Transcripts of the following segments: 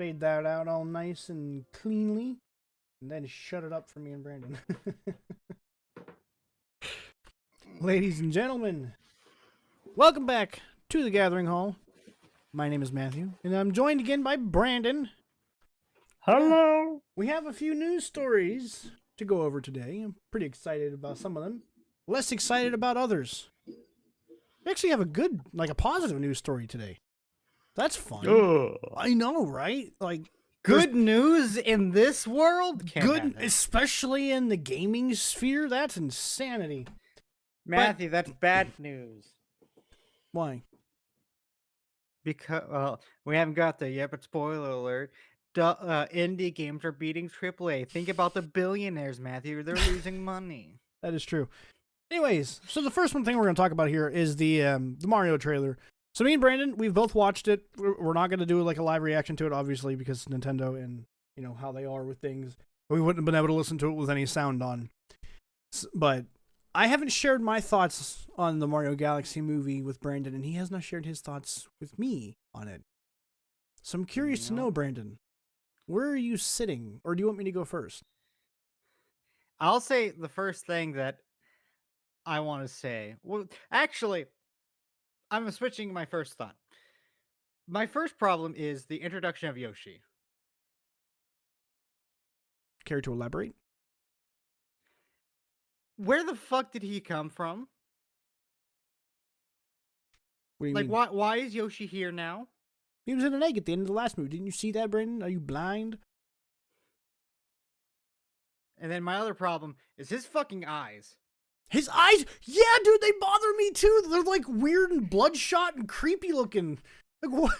fade that out all nice and cleanly, and then shut it up for me and Brandon. Ladies and gentlemen, welcome back to the Gathering Hall. My name is Matthew, and I'm joined again by Brandon. Hello. We have a few news stories to go over today. I'm pretty excited about some of them, less excited about others. We actually have a positive news story today. That's fun. Ugh. I know, right? Like, Good news in this world? Can't good, have it. especially in the gaming sphere. That's insanity. Matthew, that's bad news. Why? Because, well, we haven't got there yet, but spoiler alert. Indie games are beating AAA. Think about the billionaires, Matthew. They're losing money. That is true. Anyways, so the first thing we're going to talk about here is the Mario trailer. So me and Brandon, we've both watched it. We're not going to do like a live reaction to it, obviously, because Nintendo and you know how they are with things. We wouldn't have been able to listen to it with any sound on. But I haven't shared my thoughts on the Mario Galaxy movie with Brandon, and he has not shared his thoughts with me on it. So I'm curious to know, Brandon, where are you sitting, or do you want me to go first? I'll say the first thing that I want to say. Well, actually, I'm switching my first thought. My first problem is the introduction of Yoshi. Care to elaborate? Where the fuck did he come from? What do you Like, mean? why is Yoshi here now? He was in an egg at the end of the last movie. Didn't you see that, Brandon? Are you blind? And then my other problem is his fucking eyes. His eyes? Yeah, dude, they bother me too. They're like weird and bloodshot and creepy looking. Like, what?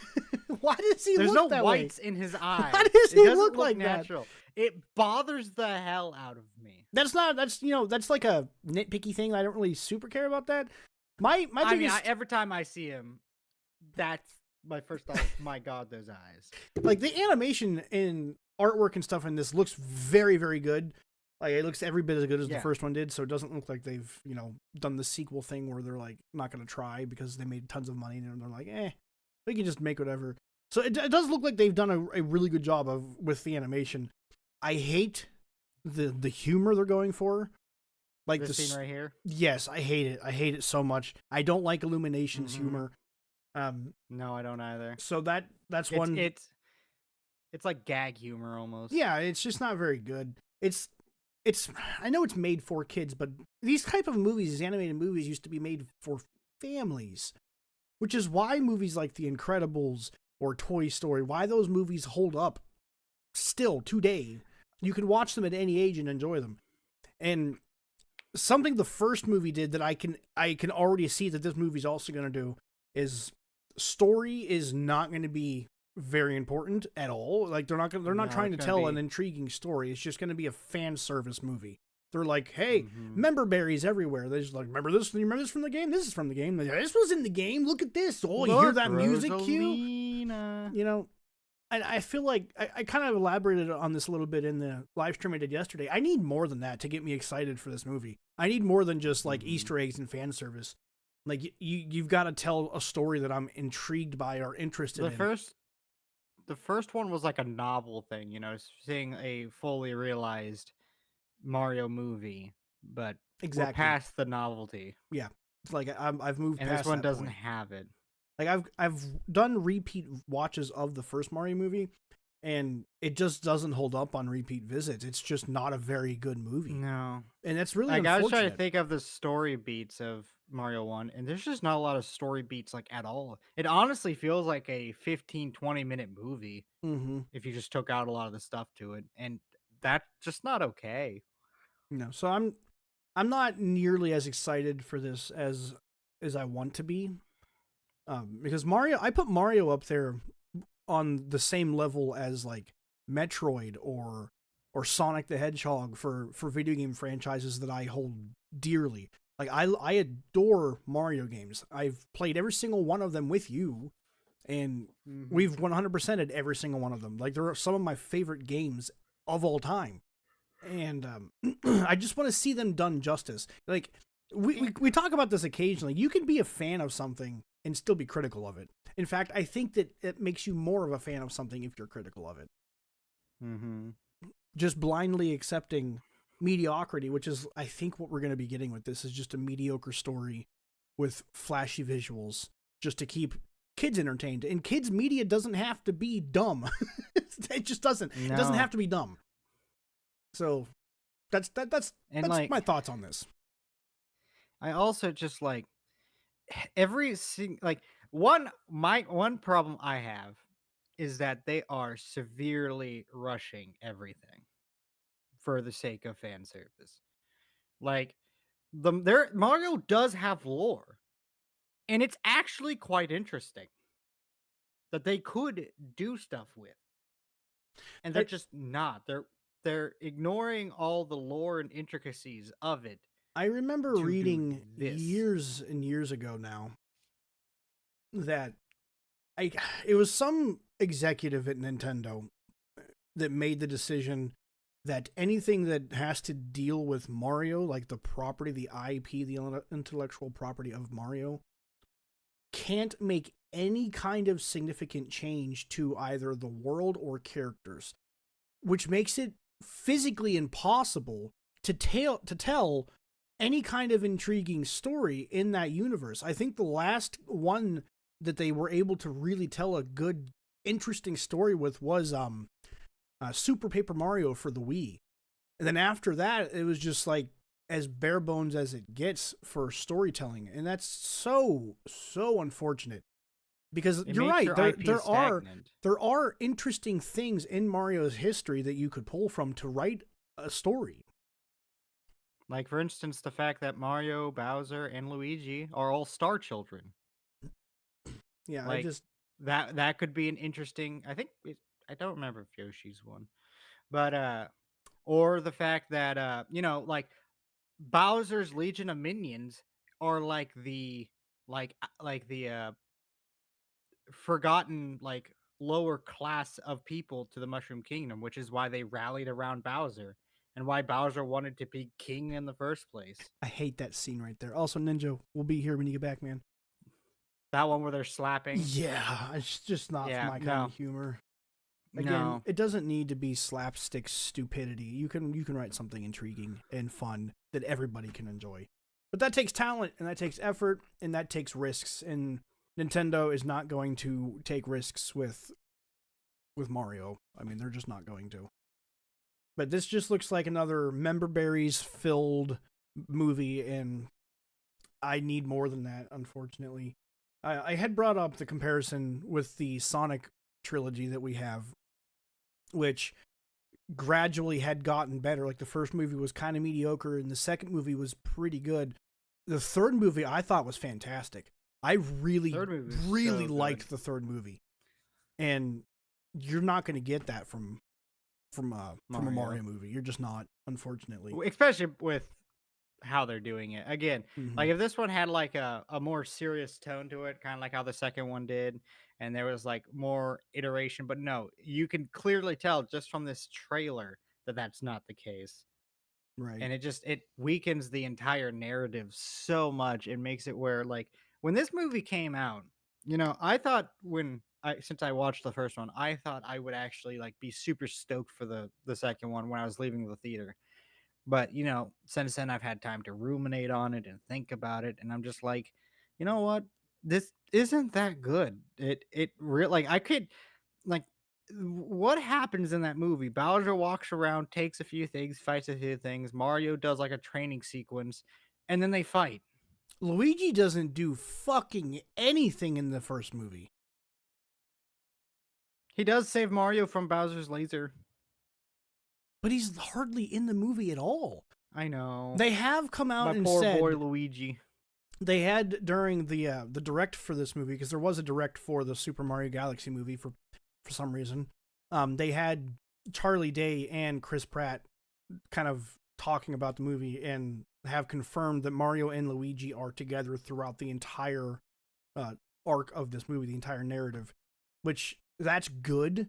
Why does he There's look no that whites way? in his eyes. Why does It he doesn't look like natural. It bothers the hell out of me. That's like a nitpicky thing. I don't really super care about that. My biggest, Every time I see him, that's my first thought. My God, those eyes. like the animation and artwork and stuff in this looks very, very good. Like it looks every bit as good as the first one did, so it doesn't look like they've, done the sequel thing where they're like not going to try because they made tons of money and they're like, we can just make whatever. So it does look like they've done a really good job with the animation. I hate the humor they're going for. Like this scene right here? Yes, I hate it. I hate it so much. I don't like Illumination's humor. No, I don't either. So that's one. It's like gag humor almost. Yeah, it's just not very good. It's I know it's made for kids, but these type of movies, these animated movies, used to be made for families, which is why movies like The Incredibles or Toy Story, why those movies hold up still today. You can watch them at any age and enjoy them. And something the first movie did that I can already see that this movie's also going to do is story is not going to be very important at all. Like they're not trying to tell an intriguing story. It's just going to be a fan service movie. They're like, hey, member berries everywhere. They're just like, remember this? You remember this from the game? This is from the game. This was in the game. Look at this. Oh, you hear that music cue? You know, and I feel like I kind of elaborated on this a little bit in the live stream I did yesterday. I need more than that to get me excited for this movie. I need more than just like Easter eggs and fan service. Like you've got to tell a story that I'm intrigued by or interested in. The first one was like a novel thing, seeing a fully realized Mario movie, but we're past the novelty. Yeah, it's like I've moved and past this one that doesn't point. have it. Like I've done repeat watches of the first Mario movie, and it just doesn't hold up on repeat visits. It's just not a very good movie. No, and that's really unfortunate. I was trying to unfortunate. think of the story beats of Mario 1, and there's just not a lot of story beats like at all. It honestly feels like a 15-20 minute movie if you just took out a lot of the stuff to it, and that's just not okay. No, so I'm not nearly as excited for this as I want to be. Because I put Mario up there on the same level as like Metroid or Sonic the Hedgehog for video game franchises that I hold dearly. Like I adore Mario games. I've played every single one of them with you, and we've 100%ed every single one of them. Like they're some of my favorite games of all time, and I just want to see them done justice. Like we talk about this occasionally. You can be a fan of something and still be critical of it. In fact, I think that it makes you more of a fan of something if you're critical of it. Mm-hmm. Just blindly accepting mediocrity, which is, I think, what we're going to be getting with this, is just a mediocre story with flashy visuals just to keep kids entertained. And kids media doesn't have to be dumb. It just doesn't. No. It doesn't have to be dumb. So that's like, my thoughts on this. I also just like like one problem I have is that they are severely rushing everything for the sake of fan service. Like Mario does have lore, and it's actually quite interesting that they could do stuff with, and they're I, just not. They're ignoring all the lore and intricacies of it I remember to do reading this. years and years ago now that it was some executive at Nintendo that made the decision that anything that has to deal with Mario, like the property, the IP, the intellectual property of Mario, can't make any kind of significant change to either the world or characters, which makes it physically impossible to tell any kind of intriguing story in that universe. I think the last one that they were able to really tell a good, interesting story with was Super Paper Mario for the Wii. And then after that, it was just like as bare bones as it gets for storytelling. And that's so unfortunate. Because It you're makes right, your IP stagnant. there are interesting things in Mario's history that you could pull from to write a story. Like, for instance, the fact that Mario, Bowser, and Luigi are all star children. Yeah, I Like, just that could be an interesting. I don't remember if Yoshi's one, but or the fact that like Bowser's Legion of Minions are like the forgotten like lower class of people to the Mushroom Kingdom, which is why they rallied around Bowser and why Bowser wanted to be king in the first place. I hate that scene right there. Also, Ninja, we'll be here when you get back, man. That one where they're slapping. Yeah, it's just not Yeah, my kind no, of humor. Again, no. it doesn't need to be slapstick stupidity. You can write something intriguing and fun that everybody can enjoy. But that takes talent and that takes effort and that takes risks, and Nintendo is not going to take risks with Mario. I mean, they're just not going to. But this just looks like another member berries filled movie, and I need more than that, unfortunately. I had brought up the comparison with the Sonic trilogy that we have, which gradually had gotten better. Like the first movie was kind of mediocre, and the second movie was pretty good. The third movie I thought was fantastic. I really, really liked the third movie, and you're not going to get that from a Mario movie. You're just not, unfortunately. Especially with how they're doing it. Again, Mm-hmm. like if this one had like a more serious tone to it, kind of like how the second one did, and there was like more iteration, but no, you can clearly tell just from this trailer that that's not the case. Right. And it weakens the entire narrative so much. It makes it where like when this movie came out, I thought since I watched the first one, I thought I would actually like be super stoked for the second one when I was leaving the theater. But since then I've had time to ruminate on it and think about it, and I'm just like, you know what? This isn't that good. It real like I could like what happens in that movie? Bowser walks around, takes a few things, fights a few things. Mario does like a training sequence, and then they fight. Luigi doesn't do fucking anything in the first movie. He does save Mario from Bowser's laser. But he's hardly in the movie at all. I know. They have come out My and poor said boy Luigi. they had during the direct for this movie, because there was a direct for the Super Mario Galaxy movie for some reason. They had Charlie Day and Chris Pratt kind of talking about the movie and have confirmed that Mario and Luigi are together throughout the entire arc of this movie, the entire narrative, which that's good,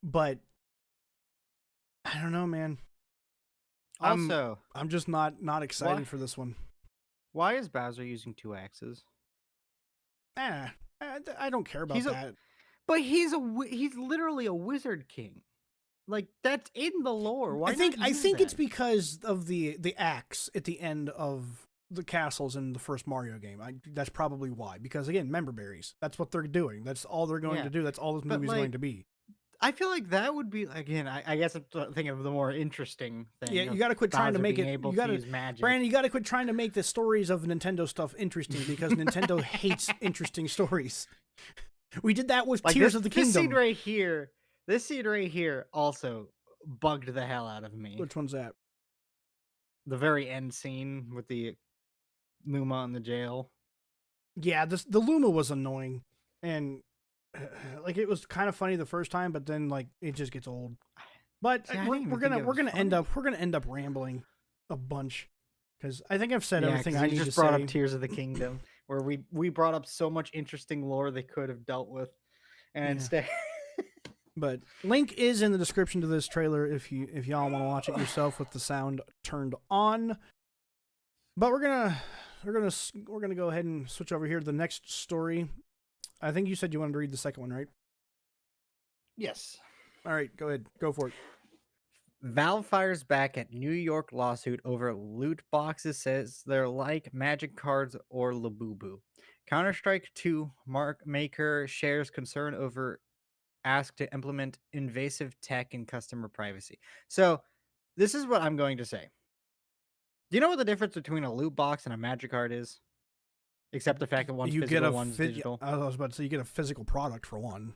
but I don't know, man. Also, I'm just not excited for this one. Why is Bowser using two axes? I I don't care about He's a that. but he's literally a wizard king. Like that's in the lore. Why not I use think it's that? because of the axe at the end of the castles in the first Mario game. That's probably why. Because again, member berries. That's what they're doing. That's all they're going Yeah, to do. That's all this but movie's going to be. I feel like that would be again. I guess I'm thinking of the more interesting Yeah, thing you of got to quit trying to Bowser make being it. able You to got to, use magic. Brandon. You got to quit trying to make the stories of Nintendo stuff interesting because Nintendo hates interesting stories. We did that with Like Tears of the this scene Kingdom. right here. This scene right here also bugged the hell out of me. Which one's that? The very end scene with the Luma in the jail. Yeah, the Luma was annoying, and like it was kind of funny the first time, but then like it just gets old. But See, I didn't even think it we're was gonna funny. end up rambling a bunch because I think I've said Yeah, everything because I you need to just brought up say. Tears of the Kingdom, where we brought up so much interesting lore they could have dealt with, and Yeah, instead, but link is in the description to this trailer if y'all want to watch it yourself with the sound turned on. But we're gonna go ahead and switch over here to the next story. I think you said you wanted to read the second one, right? yes. All right, go ahead, go for it. Valve fires back at New York lawsuit over loot boxes, says they're like magic cards or Labubu. Counter-Strike 2 mark maker shares concern over ask to implement invasive tech in customer privacy. So, this is what I'm going to say. Do you know what the difference between a loot box and a magic card is? Except the fact that one's You get a physical, one's digital. I was about to say you get a physical product for one.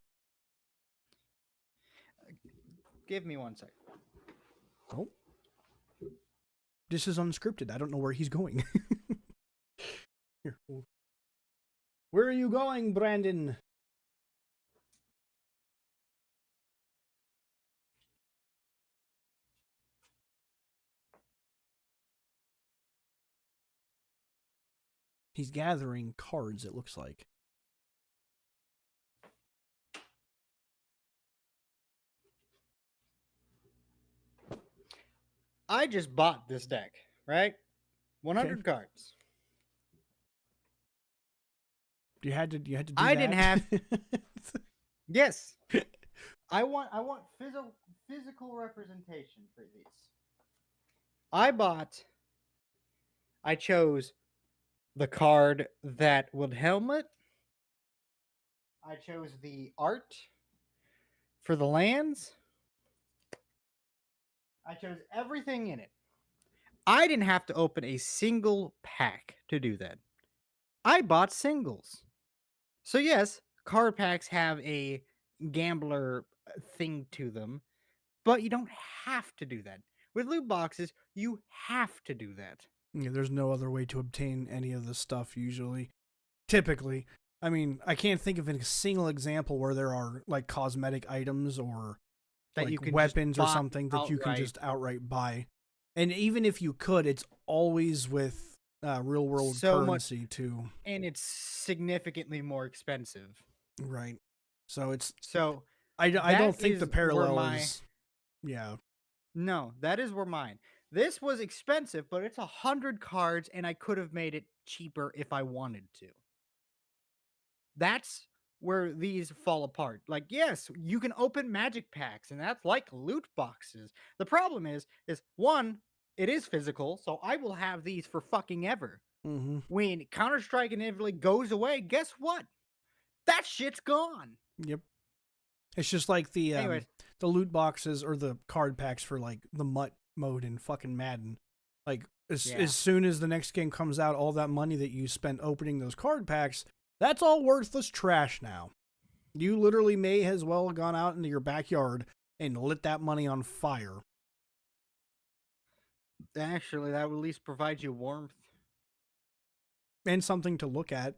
Give me one sec. Oh, this is unscripted. I don't know where he's going. Here, where are you going, Brandon? He's gathering cards. It looks like. I just bought this deck, right? 100 Okay. cards. You had to do I that. didn't have. Yes. I want physical representation for these. I chose the card that would helmet. I chose the art for the lands. I chose everything in it. I didn't have to open a single pack to do that. I bought singles. So yes, card packs have a gambler thing to them, but you don't have to do that. With loot boxes, you have to do that. Yeah, there's no other way to obtain any of this stuff usually. Typically, I mean, I can't think of a single example where there are like cosmetic items or That you like can just weapons or buy something that you can outright. just outright buy. And even if you could, it's always with real world So much, currency too. and it's significantly more expensive. Right. So it's So I don't that think the is where parallel my is yeah. no, that is where mine. This was expensive, but it's 100 cards, and I could have made it cheaper if I wanted to. That's where these fall apart. Like, yes, you can open magic packs, and that's like loot boxes. The problem is one, it is physical, so I will have these for fucking ever. Mm-hmm. When Counter-Strike inevitably goes away, guess what? That shit's gone. Yep. It's just like Anyways, the loot boxes or the card packs for like the MUT mode in fucking Madden. Like yeah. as soon as the next game comes out, all that money that you spent opening those card packs, that's all worthless trash now. You literally may as well have gone out into your backyard and lit that money on fire. Actually, that would at least provide you warmth. And something to look at,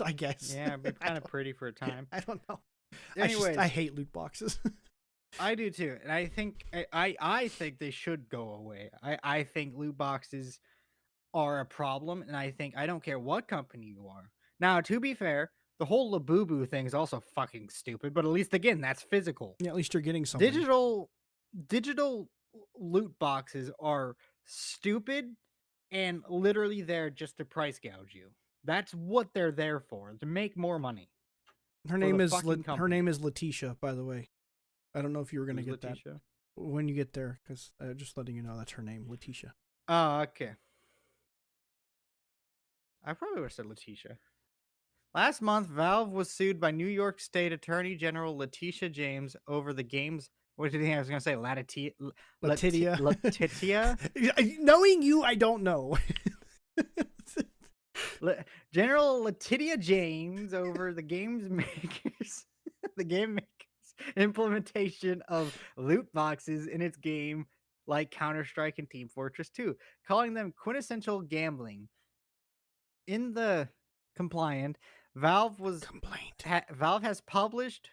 I guess. Yeah, it'd be kind of pretty for a time. I don't know. Anyways, I hate loot boxes. I do too, and I think I think they should go away. I think loot boxes are a problem, and I don't care what company you are. Now, to be fair, the whole Labubu thing is also fucking stupid, but at least again, that's physical. Yeah, at least you're getting something. Digital loot boxes are stupid and literally there just to price gouge you. That's what they're there for, to make more money. for the fucking Her company. name is Letitia, by the way. I don't know if you were gonna Who's get that Letitia? when you get there, because just letting you know that's her name, Letitia. Oh, okay. I probably would have said Letitia. Last month, Valve was sued by New York State Attorney General Letitia James over the game's. What did you think I was going to say? Letitia. Letitia? Knowing you, I don't know. General Letitia James over the game's makers, the game makers implementation of loot boxes in its game like Counter-Strike and Team Fortress 2, calling them quintessential gambling. In the compliant, Complaint. Valve has published,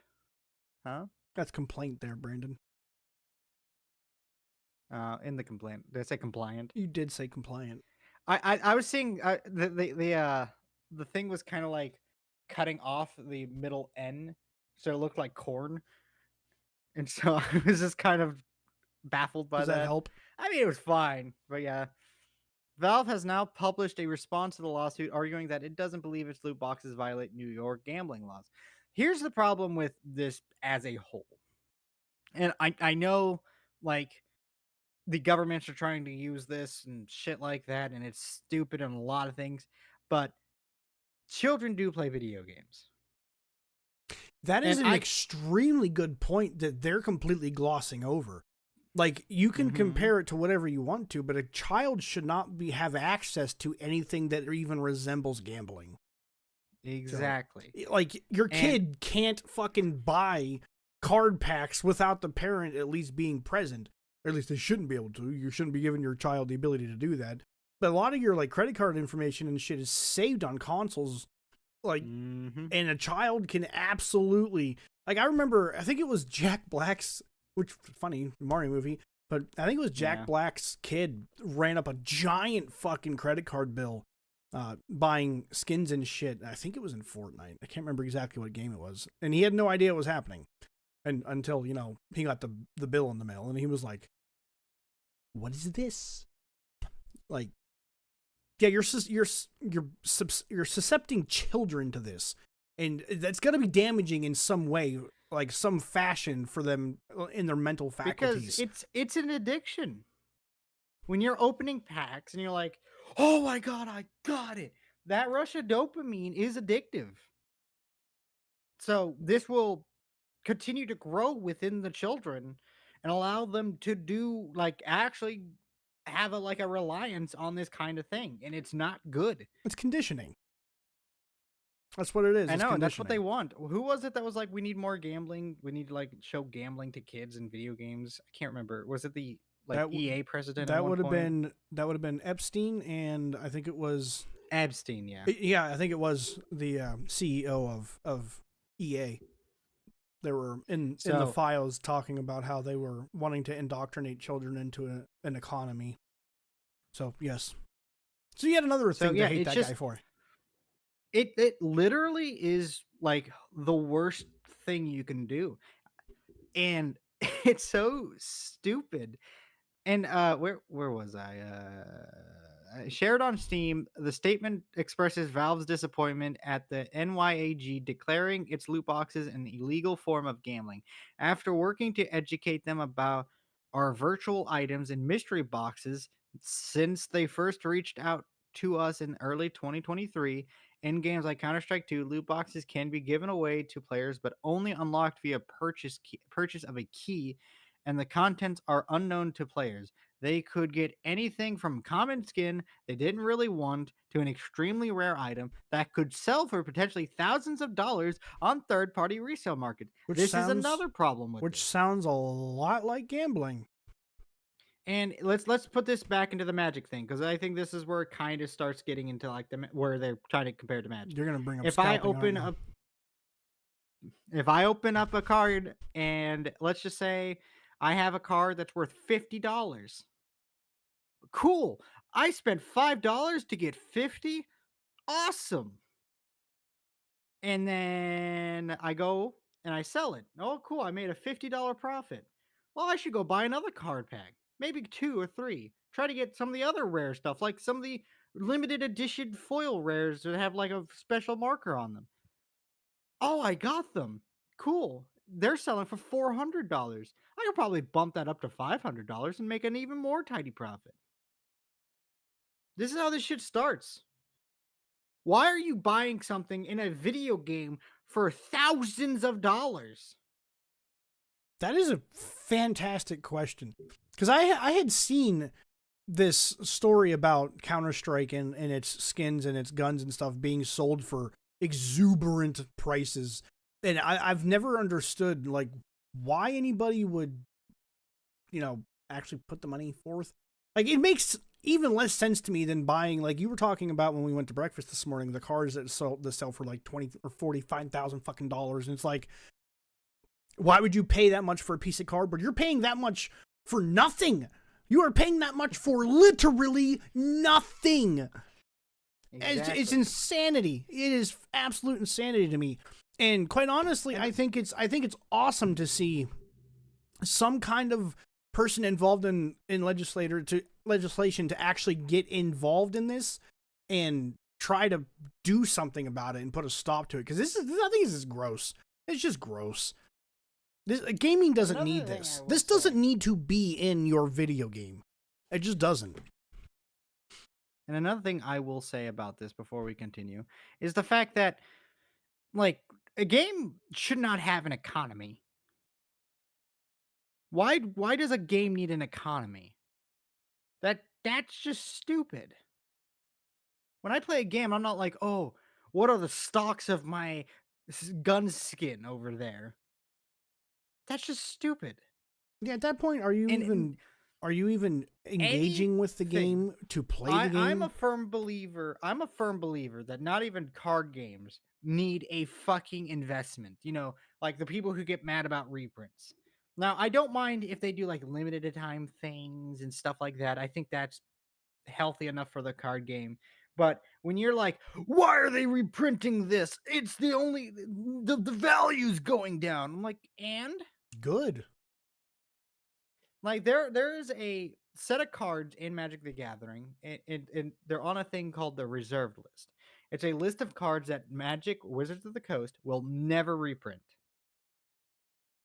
huh? That's complaint there, Brandon. In the complaint, did I say compliant? You did say compliant. I was seeing the thing was kind of like cutting off the middle N, so it looked like corn, and so I was just kind of baffled by Does that that. help? I mean, it was fine, but yeah. Valve has now published a response to the lawsuit, arguing that it doesn't believe its loot boxes violate New York gambling laws. Here's the problem with this as a whole, and I know like the governments are trying to use this and shit like that, and it's stupid and a lot of things, but children do play video games. That is And an extremely good point that they're completely glossing over. Like, you can compare it to whatever you want to, but a child should not have access to anything that even resembles gambling. Exactly. So, like, your kid can't fucking buy card packs without the parent at least being present. Or at least they shouldn't be able to. You shouldn't be giving your child the ability to do that. But a lot of your like credit card information and shit is saved on consoles. Like, and a child can absolutely, like, I remember, I think it was Jack Black's, which funny Mario movie, but I think it was Jack Black's kid ran up a giant fucking credit card bill, buying skins and shit. I think it was in Fortnite. I can't remember exactly what game it was, and he had no idea what was happening, and until he got the bill in the mail, and he was like, "What is this?" Like, yeah, you're suscepting children to this, and that's got to be damaging in some way, like some fashion for them in their mental faculties. Because it's an addiction. When you're opening packs and you're like, "Oh my god, I got it!" That rush of dopamine is addictive. So this will continue to grow within the children and allow them to do like actually have a reliance on this kind of thing, and it's not good. It's conditioning. That's what it is. I know, and that's what they want. Who was it that was like, we need more gambling? We need to like show gambling to kids in video games. I can't remember. Was it the EA president at one point? That would have been Epstein, and I think it was Epstein. Yeah, yeah, I think it was the CEO of EA. They were in the files talking about how they were wanting to indoctrinate children into an economy. So yes, so yet another thing to hate that guy for. It literally is like the worst thing you can do, and it's so stupid. And where was I shared on Steam, the statement expresses Valve's disappointment at the NYAG declaring its loot boxes an illegal form of gambling. After working to educate them about our virtual items and mystery boxes since they first reached out to us in early 2023, in games like Counter-Strike 2, loot boxes can be given away to players but only unlocked via purchase of a key, and the contents are unknown to players. They could get anything from common skin they didn't really want to an extremely rare item that could sell for potentially thousands of dollars on third-party resale markets. This is another problem with which sounds a lot like gambling. And let's put this back into the Magic thing, because I think this is where it kind of starts getting into like where they're trying to compare to Magic. You're gonna bring up if I open up a card, and let's just say I have a card that's worth $50. Cool. I spent $5 to get 50. Awesome. And then I go and I sell it. Oh, cool. I made a $50 profit. Well, I should go buy another card pack, maybe 2 or 3. Try to get some of the other rare stuff, like some of the limited edition foil rares that have like a special marker on them. Oh, I got them. Cool. They're selling for $400. I could probably bump that up to $500 and make an even more tidy profit. This is how this shit starts. Why are you buying something in a video game for thousands of dollars? That is a fantastic question. Because I had seen this story about Counter Strike and its skins and its guns and stuff being sold for exuberant prices, and I've never understood like why anybody would actually put the money forth. Like it makes even less sense to me than buying, like you were talking about when we went to breakfast this morning, the cars that sell for like 20 or 45,000 fucking dollars, and it's like, why would you pay that much for a piece of cardboard? You're paying that much for nothing. You are paying that much for literally nothing. Exactly. It's insanity. It is absolute insanity to me. And quite honestly, I think it's awesome to see some kind of person involved in legislation to actually get involved in this and try to do something about it and put a stop to it. Because I think this is gross. It's just gross. Gaming doesn't need this. This doesn't need to be in your video game. It just doesn't. And another thing I will say about this before we continue is the fact that, like, a game should not have an economy. Why does a game need an economy? That's just stupid. When I play a game, I'm not like, "Oh, what are the stocks of my gun skin over there?" That's just stupid. Yeah, at that point, And are you even engaging with the anything game to play the game? I'm a firm believer that not even card games need a fucking investment. Like the people who get mad about reprints. Now, I don't mind if they do like limited time things and stuff like that. I think that's healthy enough for the card game. But when you're like, why are they reprinting this? It's the value's going down. I'm like, and Good. like there is a set of cards in Magic the Gathering, and they're on a thing called the reserved list. It's a list of cards that Magic Wizards of the Coast will never reprint.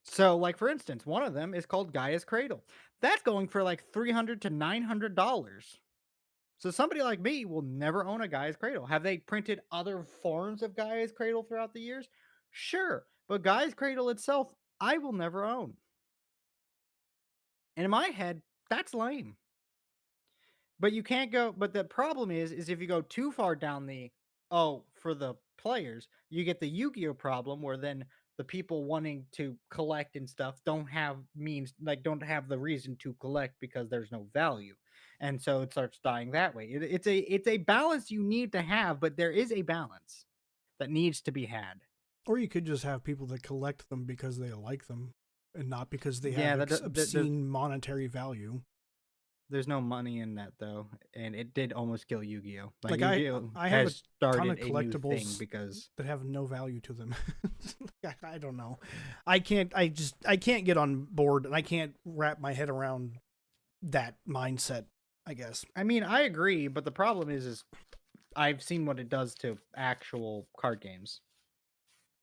So, like for instance, one of them is called Gaia's Cradle. That's going for like $300 to $900. So somebody like me will never own a Gaia's Cradle. Have they printed other forms of Gaia's Cradle throughout the years? Sure, but Gaia's Cradle itself, I will never own. And in my head, that's lame. But you can't go, but the problem is if you go too far down for the players, you get the Yu-Gi-Oh problem where then the people wanting to collect and stuff don't have means, like don't have the reason to collect because there's no value. And so it starts dying that way. It's a balance you need to have, but there is a balance that needs to be had. Or you could just have people that collect them because they like them and not because they Yeah, have obscene monetary value. there's no money in that though, and it did almost kill Yu-Gi-Oh. Like Yu-Gi-Oh I have has a ton started of a new thing collectibles because that have no value to them. I don't know. I can't get on board, and I can't wrap my head around that mindset, I guess. I mean, I agree, but the problem is I've seen what it does to actual card games.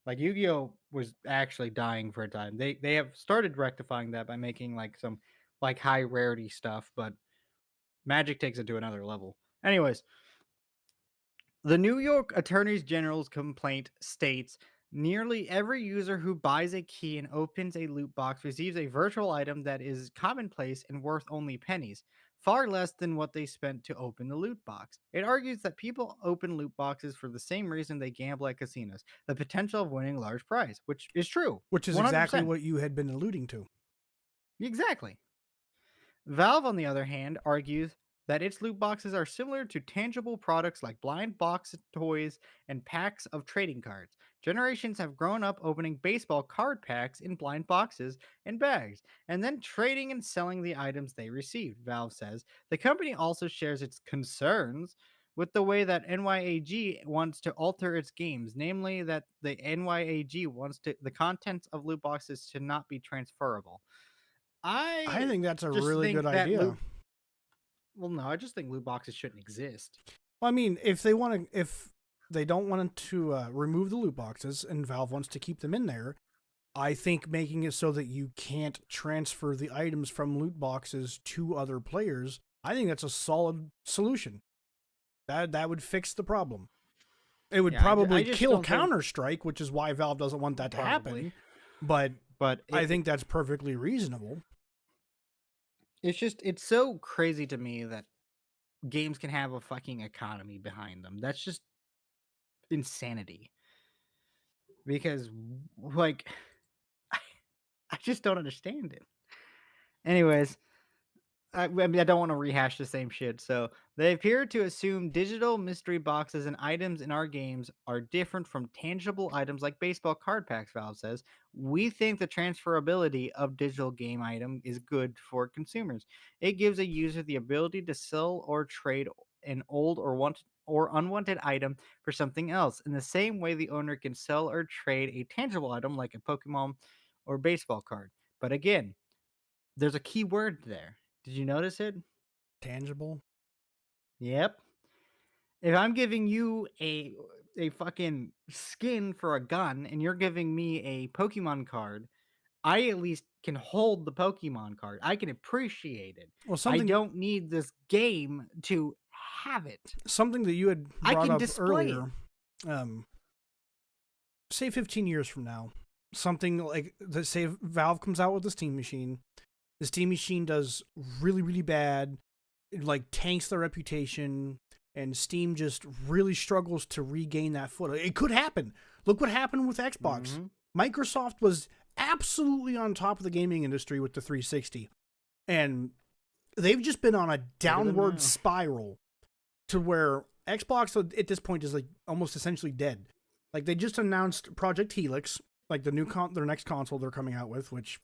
Like Yu-Gi-Oh was actually dying for a time. They have started rectifying that by making like some like high rarity stuff, but Magic takes it to another level. Anyways, the New York Attorney General's complaint states nearly every user who buys a key and opens a loot box receives a virtual item that is commonplace and worth only pennies, far less than what they spent to open the loot box. It argues that people open loot boxes for the same reason they gamble at casinos, the potential of winning a large prize, which is true. Which is exactly 100%. what you had been alluding to. Exactly. Valve, on the other hand, argues that its loot boxes are similar to tangible products like blind box toys and packs of trading cards. Generations have grown up opening baseball card packs in blind boxes and bags, and then trading and selling the items they received, Valve says. The company also shares its concerns with the way that NYAG wants to alter its games, namely that the NYAG wants the contents of loot boxes to not be transferable. I I think that's a just really good think that idea. no, I just think loot boxes shouldn't exist. Well, I mean, if they want to, if They don't want to remove the loot boxes, and Valve wants to keep them in there. I think making it so that you can't transfer the items from loot boxes to other players, I think that's a solid solution. That would fix the problem. It would Yeah, I probably just kill don't think Counter-Strike, which is why Valve doesn't want that to probably, happen, but but I think that's perfectly reasonable. it's so crazy to me that games can have a fucking economy behind them. That's just insanity. Because like I just don't understand it. Anyways, I mean, I don't want to rehash the same shit. So they appear to assume digital mystery boxes and items in our games are different from tangible items like baseball card packs. Valve says we think the transferability of digital game item is good for consumers. It gives a user the ability to sell or trade an old or unwanted item for something else. In the same way, the owner can sell or trade a tangible item like a Pokemon or baseball card. But again, there's a key word there. Did you notice it? Tangible. Yep. If I'm giving you a fucking skin for a gun and you're giving me a Pokemon card, I at least can hold the Pokemon card. I can appreciate it. Well, I something don't need this game to have it. something that you had I brought can up display it. earlier. Um, say 15 years from now, something like that. Say Valve comes out with the Steam machine. The Steam machine does really, really bad. It like tanks their reputation, and Steam just really struggles to regain that foot. It could happen. Look what happened with Xbox. Mhm. Microsoft was absolutely on top of the gaming industry with the 360, and they've just been on a Look at them downward now. spiral to where Xbox at this point is like almost essentially dead. Like they just announced Project Helix, like their next console they're coming out with, which,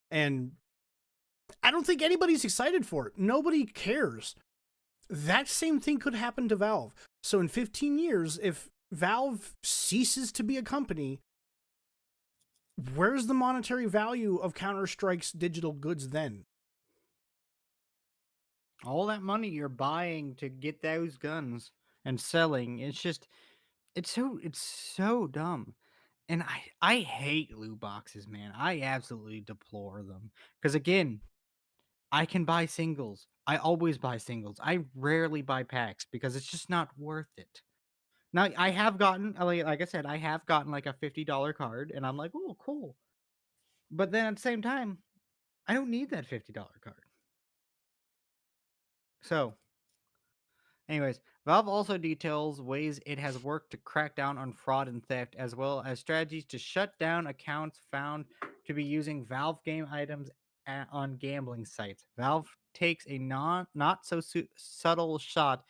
and I don't think anybody's excited for it. Nobody cares. That same thing could happen to Valve. So in 15 years, if Valve ceases to be a company, where's the monetary value of Counter-Strike's digital goods then? All that money you're buying to get those guns and selling, it's so dumb. And I hate loot boxes, man. I absolutely deplore them. Because again, I can buy singles. I always buy singles. I rarely buy packs because it's just not worth it. Now I have gotten like I said, I have gotten like a $50 card, and I'm like, oh, cool. But then at the same time, I don't need that $50 card. So anyways, Valve also details ways it has worked to crack down on fraud and theft, as well as strategies to shut down accounts found to be using Valve game items on gambling sites. Valve takes a not so subtle shot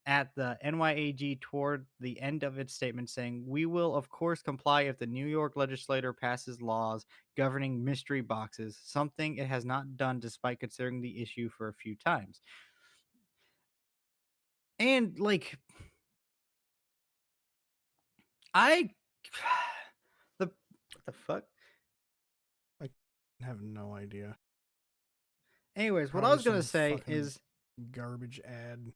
at the NYAG toward the end of its statement, saying, "We will, of course, comply if the New York legislature passes laws governing mystery boxes, something it has not done despite considering the issue for a few times." And like I the what the fuck? I have no idea. Anyways, what I Probably was gonna some say fucking is garbage ad.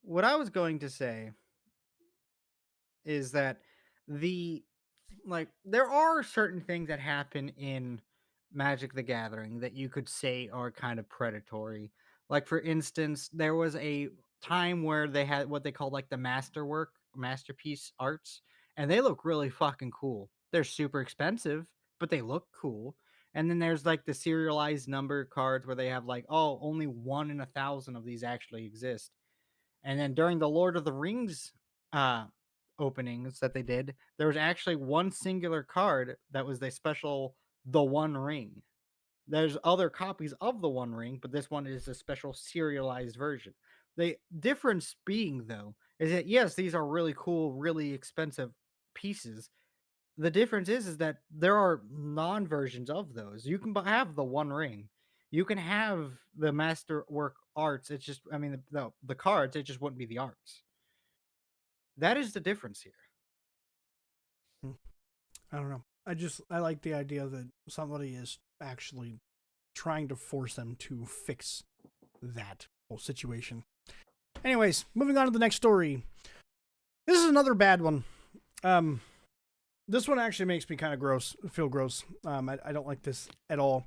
what I was going to say is that the like there are certain things that happen in Magic the Gathering that you could say are kind of predatory. Like for instance, there was a time where they had what they called like the masterpiece arts, and they look really fucking cool. They're super expensive, but they look cool. And then there's like the serialized number cards where they have like, oh, only 1 in 1,000 of these actually exist. And then during the Lord of the Rings uh openings that they did, there was actually one singular card that was the special The One Ring. There's other copies of The One Ring, but this one is a special serialized version. The difference being though is that yes, these are really cool, really expensive pieces. The difference is that there are non versions of those. You can have the One Ring. You can have the masterwork arts. It's just, I mean, the cards. It just wouldn't be the arts. That is the difference here. Hmm. I don't know. I like the idea that somebody is actually trying to force them to fix that whole situation. Anyways, moving on to the next story. This is another bad one. This one actually makes me kind of feel gross. I don't like this at all.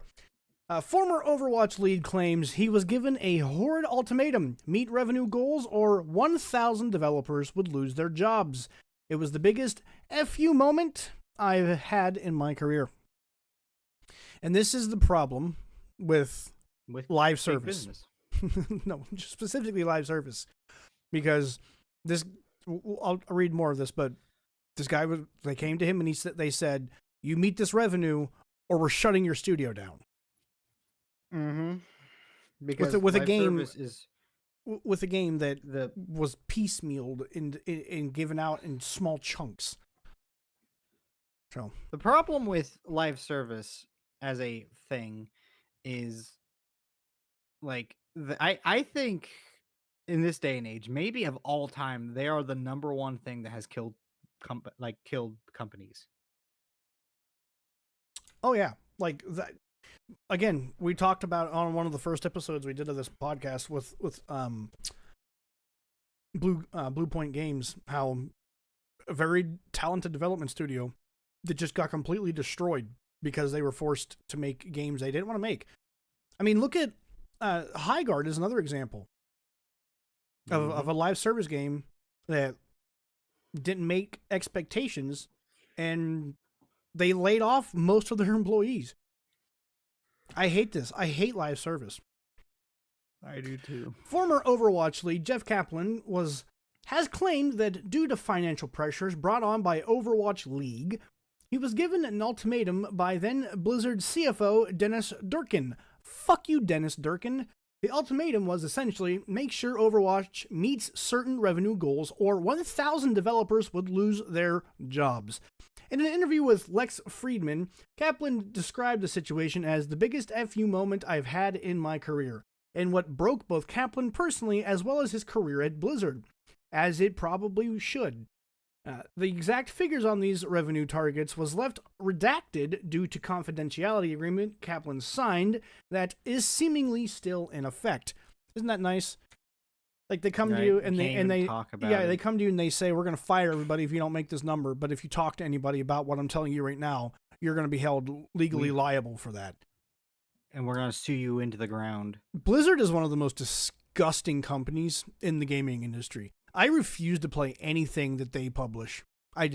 Former Overwatch lead claims he was given a horrid ultimatum: meet revenue goals or 1,000 developers would lose their jobs. It was the biggest FU moment I've had in my career. And this is the problem with live service. No, specifically live service. Because this, I'll read more of this, but this guy, they came to him and they said, you meet this revenue or we're shutting your studio down. Mm-hmm. Because with a game is with a game that was piecemealed and given out in small chunks. So the problem with live service as a thing is like I think in this day and age, maybe of all time, they are the number one thing that has killed companies. Oh yeah, like that. Again, we talked about on one of the first episodes we did of this podcast with Blue Point Games, how a very talented development studio that just got completely destroyed because they were forced to make games they didn't want to make. I mean, look at Highguard is another example of a live service game that didn't make expectations, and they laid off most of their employees. I hate this. I hate live service. I do too. Former Overwatch lead Jeff Kaplan has claimed that due to financial pressures brought on by Overwatch League, he was given an ultimatum by then Blizzard CFO Dennis Durkin. Fuck you, Dennis Durkin. The ultimatum was essentially make sure Overwatch meets certain revenue goals or 1,000 developers would lose their jobs. In an interview with Lex Friedman, Kaplan described the situation as the biggest FU moment I've had in my career, and what broke both Kaplan personally as well as his career at Blizzard, as it probably should. The exact figures on these revenue targets was left redacted due to confidentiality agreement Kaplan signed that is seemingly still in effect. Isn't that nice? Like they come to you and they come to you and they say, we're going to fire everybody if you don't make this number. But if you talk to anybody about what I'm telling you right now, you're going to be held legally liable for that. And we're going to sue you into the ground. Blizzard is one of the most disgusting companies in the gaming industry. I refuse to play anything that they publish. I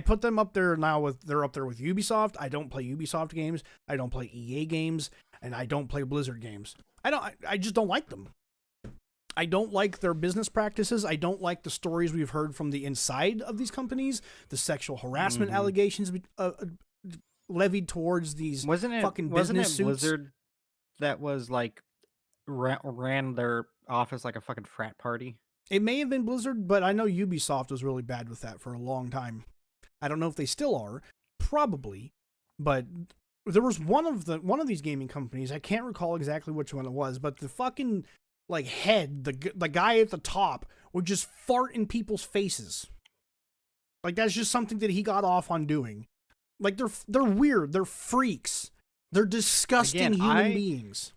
put them up there now they're up there with Ubisoft. I don't play Ubisoft games. I don't play EA games, and I don't play Blizzard games. I just don't like them. I don't like their business practices. I don't like the stories we've heard from the inside of these companies, the sexual harassment allegations levied towards these fucking business suits. Blizzard that was like ran their office like a fucking frat party? It may have been Blizzard, but I know Ubisoft was really bad with that for a long time. I don't know if they still are, probably, but there was one of these gaming companies. I can't recall exactly which one it was, but the fucking head, the guy at the top would just fart in people's faces. Like that's just something that he got off on doing. Like they're weird. They're freaks. They're disgusting human beings.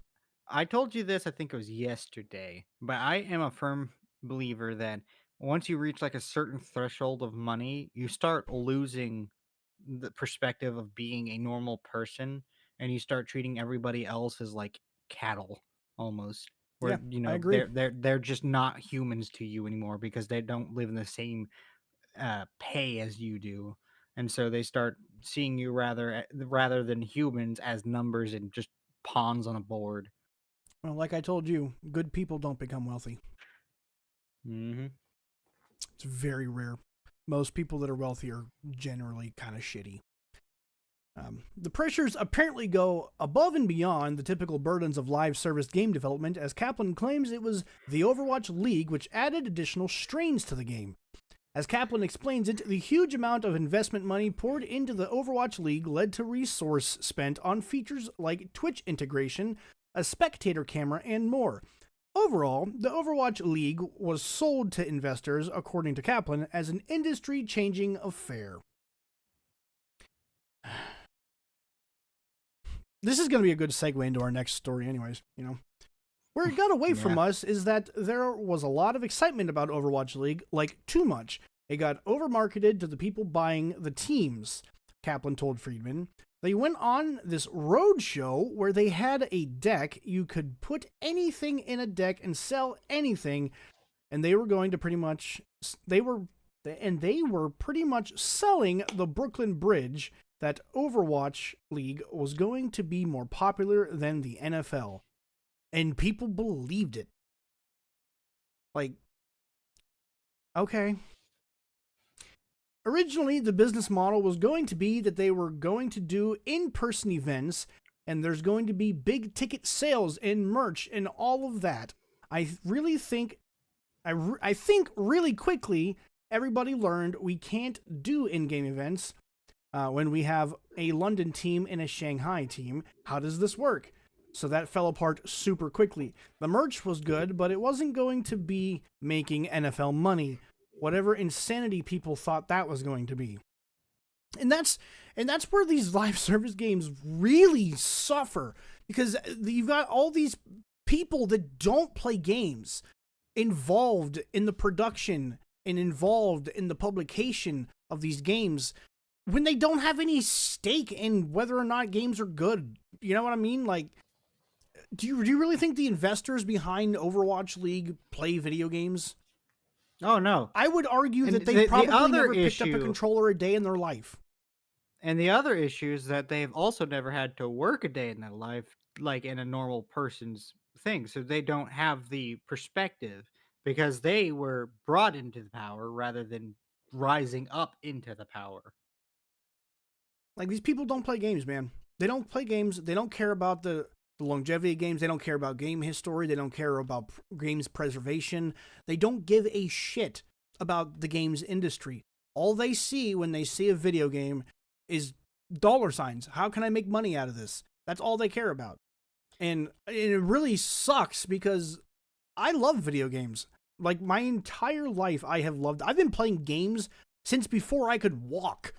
I told you this, I think it was yesterday, but I am a firm believer that once you reach like a certain threshold of money, you start losing the perspective of being a normal person, and you start treating everybody else as like cattle almost. Where I agree. they're just not humans to you anymore because they don't live in the same pay as you do, and so they start seeing you rather than humans as numbers and just pawns on a board. Well, like I told you, good people don't become wealthy. Mm-hmm. It's very rare. Most people that are wealthy are generally kind of shitty. The pressures apparently go above and beyond the typical burdens of live service game development, as Kaplan claims it was the Overwatch League which added additional strains to the game. As Kaplan explains it, the huge amount of investment money poured into the Overwatch League led to resource spent on features like Twitch integration, a spectator camera, and more. Overall, the Overwatch League was sold to investors, according to Kaplan, as an industry-changing affair. This is going to be a good segue into our next story anyways, Where it got away from Yeah. us is that there was a lot of excitement about Overwatch League, like too much. It got overmarketed to the people buying the teams, Kaplan told Friedman. They went on this road show where they had a deck. You could put anything in a deck and sell anything, and they were going to pretty much they were pretty much selling the Brooklyn Bridge that Overwatch League was going to be more popular than the NFL. And people believed it. Like, okay. Originally, the business model was going to be that they were going to do in-person events, and there's going to be big ticket sales and merch and all of that. I really think, I think really quickly, everybody learned we can't do in-game events when we have a London team and a Shanghai team. How does this work? So that fell apart super quickly. The merch was good, but it wasn't going to be making NFL money. Whatever insanity people thought that was going to be. And that's where these live service games really suffer, because you've got all these people that don't play games involved in the production and involved in the publication of these games when they don't have any stake in whether or not games are good. You know what I mean? Like, do you really think the investors behind Overwatch League play video games? Oh, no. I would argue And that they probably never picked issue, up a controller a day in their life. And the other issue is that they've also never had to work a day in their life, like in a normal person's thing. So they don't have the perspective because they were brought into the power rather than rising up into the power. Like, these people don't play games, man. They don't play games. They don't care about the longevity of games. They don't care about game history. They don't care about games preservation. They don't give a shit about the games industry. All they see when they see a video game is dollar signs. How can I make money out of this? That's all they care about. And it really sucks because I love video games. Like, my entire life I've been playing games since before I could walk.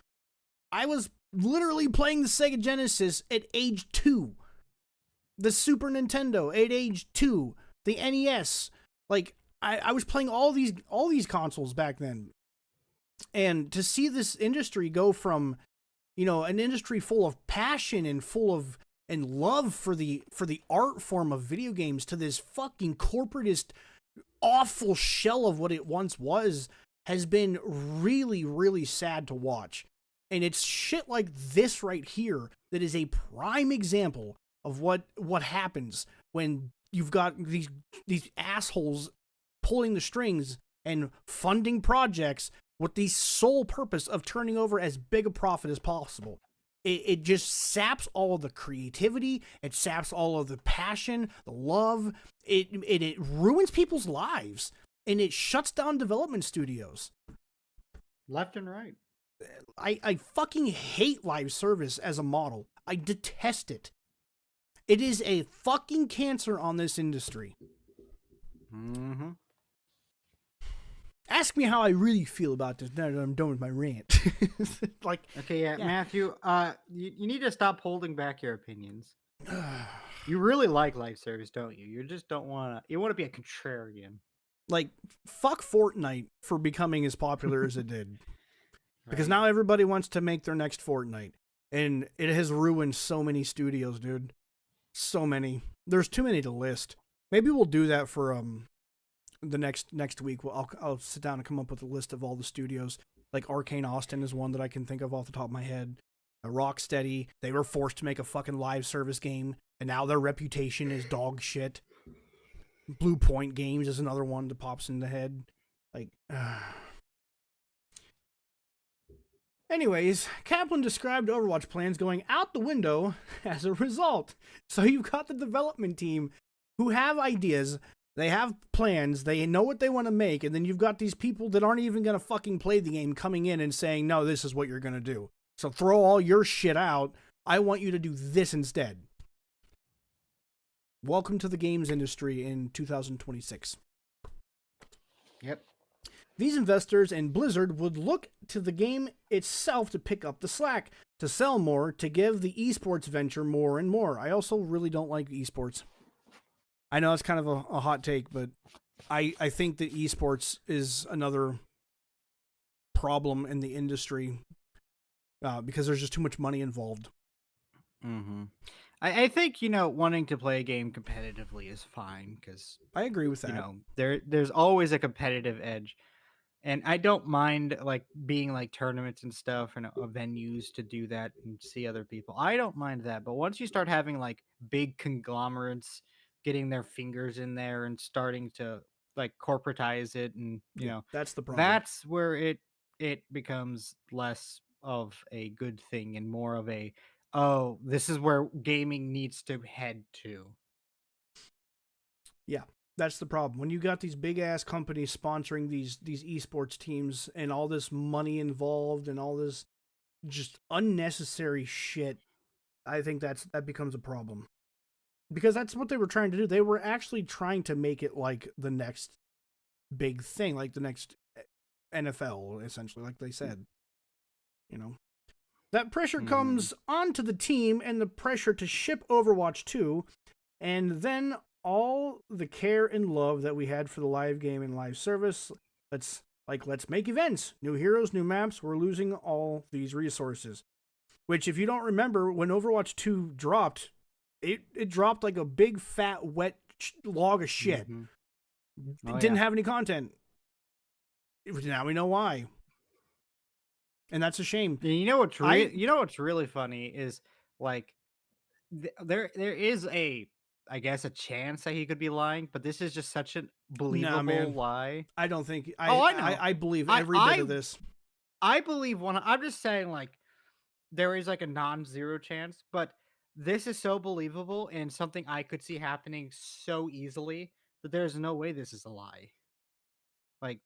I was literally playing the Sega Genesis at age 2. The Super Nintendo at age 2. The NES. Like, I was playing all these consoles back then. And to see this industry go from, an industry full of passion and full of love for the art form of video games to this fucking corporatist awful shell of what it once was has been really, really sad to watch. And it's shit like this right here that is a prime example of what happens when you've got these assholes pulling the strings and funding projects with the sole purpose of turning over as big a profit as possible. It just saps all of the creativity. It saps all of the passion, the love. It ruins people's lives, and it shuts down development studios. Left and right. I fucking hate live service as a model. I detest it. It is a fucking cancer on this industry. Mm-hmm. Ask me how I really feel about this now that I'm done with my rant. Okay, yeah, Matthew, you need to stop holding back your opinions. You really like live service, don't you? You just don't want to. You want to be a contrarian. Like, fuck Fortnite for becoming as popular as it did. Because now everybody wants to make their next Fortnite. And it has ruined so many studios, dude. So many. There's too many to list. Maybe we'll do that for the next week. I'll sit down and come up with a list of all the studios. Like Arcane Austin is one that I can think of off the top of my head. Rocksteady, they were forced to make a fucking live service game, and now their reputation is dog shit. Blue Point Games is another one that pops in the head. Like, Anyways, Kaplan described Overwatch plans going out the window as a result. So you've got the development team who have ideas, they have plans, they know what they want to make, and then you've got these people that aren't even going to fucking play the game coming in and saying, no, this is what you're going to do. So throw all your shit out. I want you to do this instead. Welcome to the games industry in 2026. Yep. These investors and Blizzard would look to the game itself to pick up the slack, to sell more, to give the esports venture more and more. I also really don't like esports. I know it's kind of a hot take, but I think that esports is another problem in the industry because there's just too much money involved. Mm-hmm. I think, you know, wanting to play a game competitively is fine because, I agree with you that. know, there's always a competitive edge. And I don't mind like being like tournaments and stuff and venues to do that and see other people. I don't mind that. But once you start having like big conglomerates getting their fingers in there and starting to like corporatize it, and you Yeah, know, that's the problem. that's where it becomes less of a good thing and more of a, oh, this is where gaming needs to head to. Yeah, that's the problem. When you got these big ass companies sponsoring these esports teams and all this money involved and all this just unnecessary shit, I think that becomes a problem. Because that's what they were trying to do. They were actually trying to make it like the next big thing, like the next NFL, essentially, like they said. You know, that pressure Mm-hmm. comes onto the team and the pressure to ship Overwatch 2, and then all the care and love that we had for the live game and live service. Let's make events, new heroes, new maps. We're losing all these resources. Which, if you don't remember, when Overwatch 2 dropped, it dropped like a big fat wet log of shit. Mm-hmm. It Oh didn't yeah. have any content. Now we know why, and that's a shame. And you know what's I you know what's really funny is like there is a, I guess, a chance that he could be lying, but this is just such a Nah, believable man. lie. I don't think Oh, I I I, know. I believe I every bit I of this. I believe one. I'm just saying like there is like a non-zero chance, but this is so believable and something I could see happening so easily that there's no way this is a lie. Like,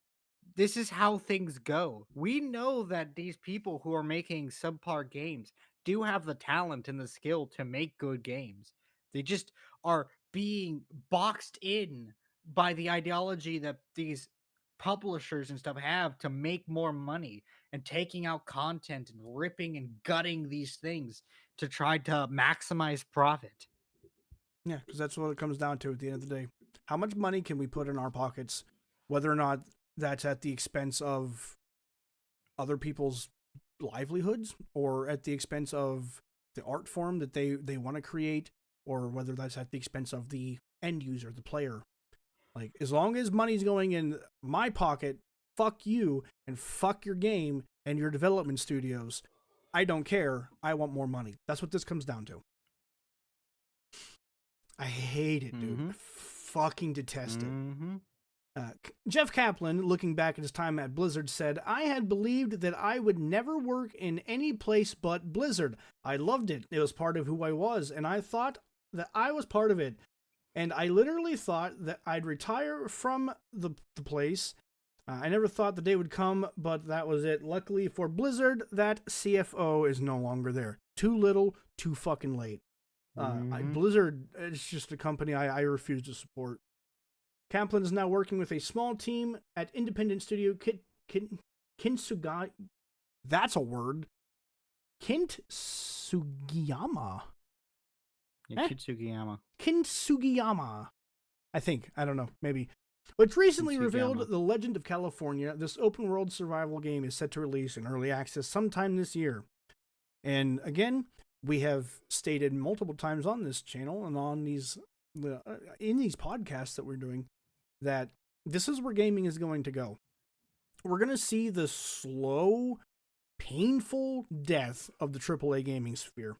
this is how things go. We know that these people who are making subpar games do have the talent and the skill to make good games. They just are being boxed in by the ideology that these publishers and stuff have to make more money and taking out content and ripping and gutting these things to try to maximize profit. Yeah, because that's what it comes down to at the end of the day. How much money can we put in our pockets, whether or not that's at the expense of other people's livelihoods or at the expense of the art form that they want to create, or whether that's at the expense of the end user, the player. Like, as long as money's going in my pocket, fuck you and fuck your game and your development studios. I don't care. I want more money. That's what this comes down to. I hate it, dude. Mm-hmm. I fucking detest it. Mm-hmm. Jeff Kaplan, looking back at his time at Blizzard, said, I had believed that I would never work in any place but Blizzard. I loved it. It was part of who I was, and I thought that I was part of it. And I literally thought that I'd retire from the place. I never thought the day would come, but that was it. Luckily for Blizzard, that CFO is no longer there. Too little, too fucking late. Mm-hmm. Blizzard is just a company I refuse to support. Kaplan is now working with a small team at independent studio Kintsugai. That's a word. Kintsugiyama. Yeah, Eh? Kitsugiyama. Kintsugiyama. I think. I don't know. Maybe. Which recently revealed Kitsugiyama. The Legend of California. This open world survival game is set to release in early access sometime this year. And again, we have stated multiple times on this channel and on these in these podcasts that we're doing that this is where gaming is going to go. We're going to see the slow, painful death of the AAA gaming sphere.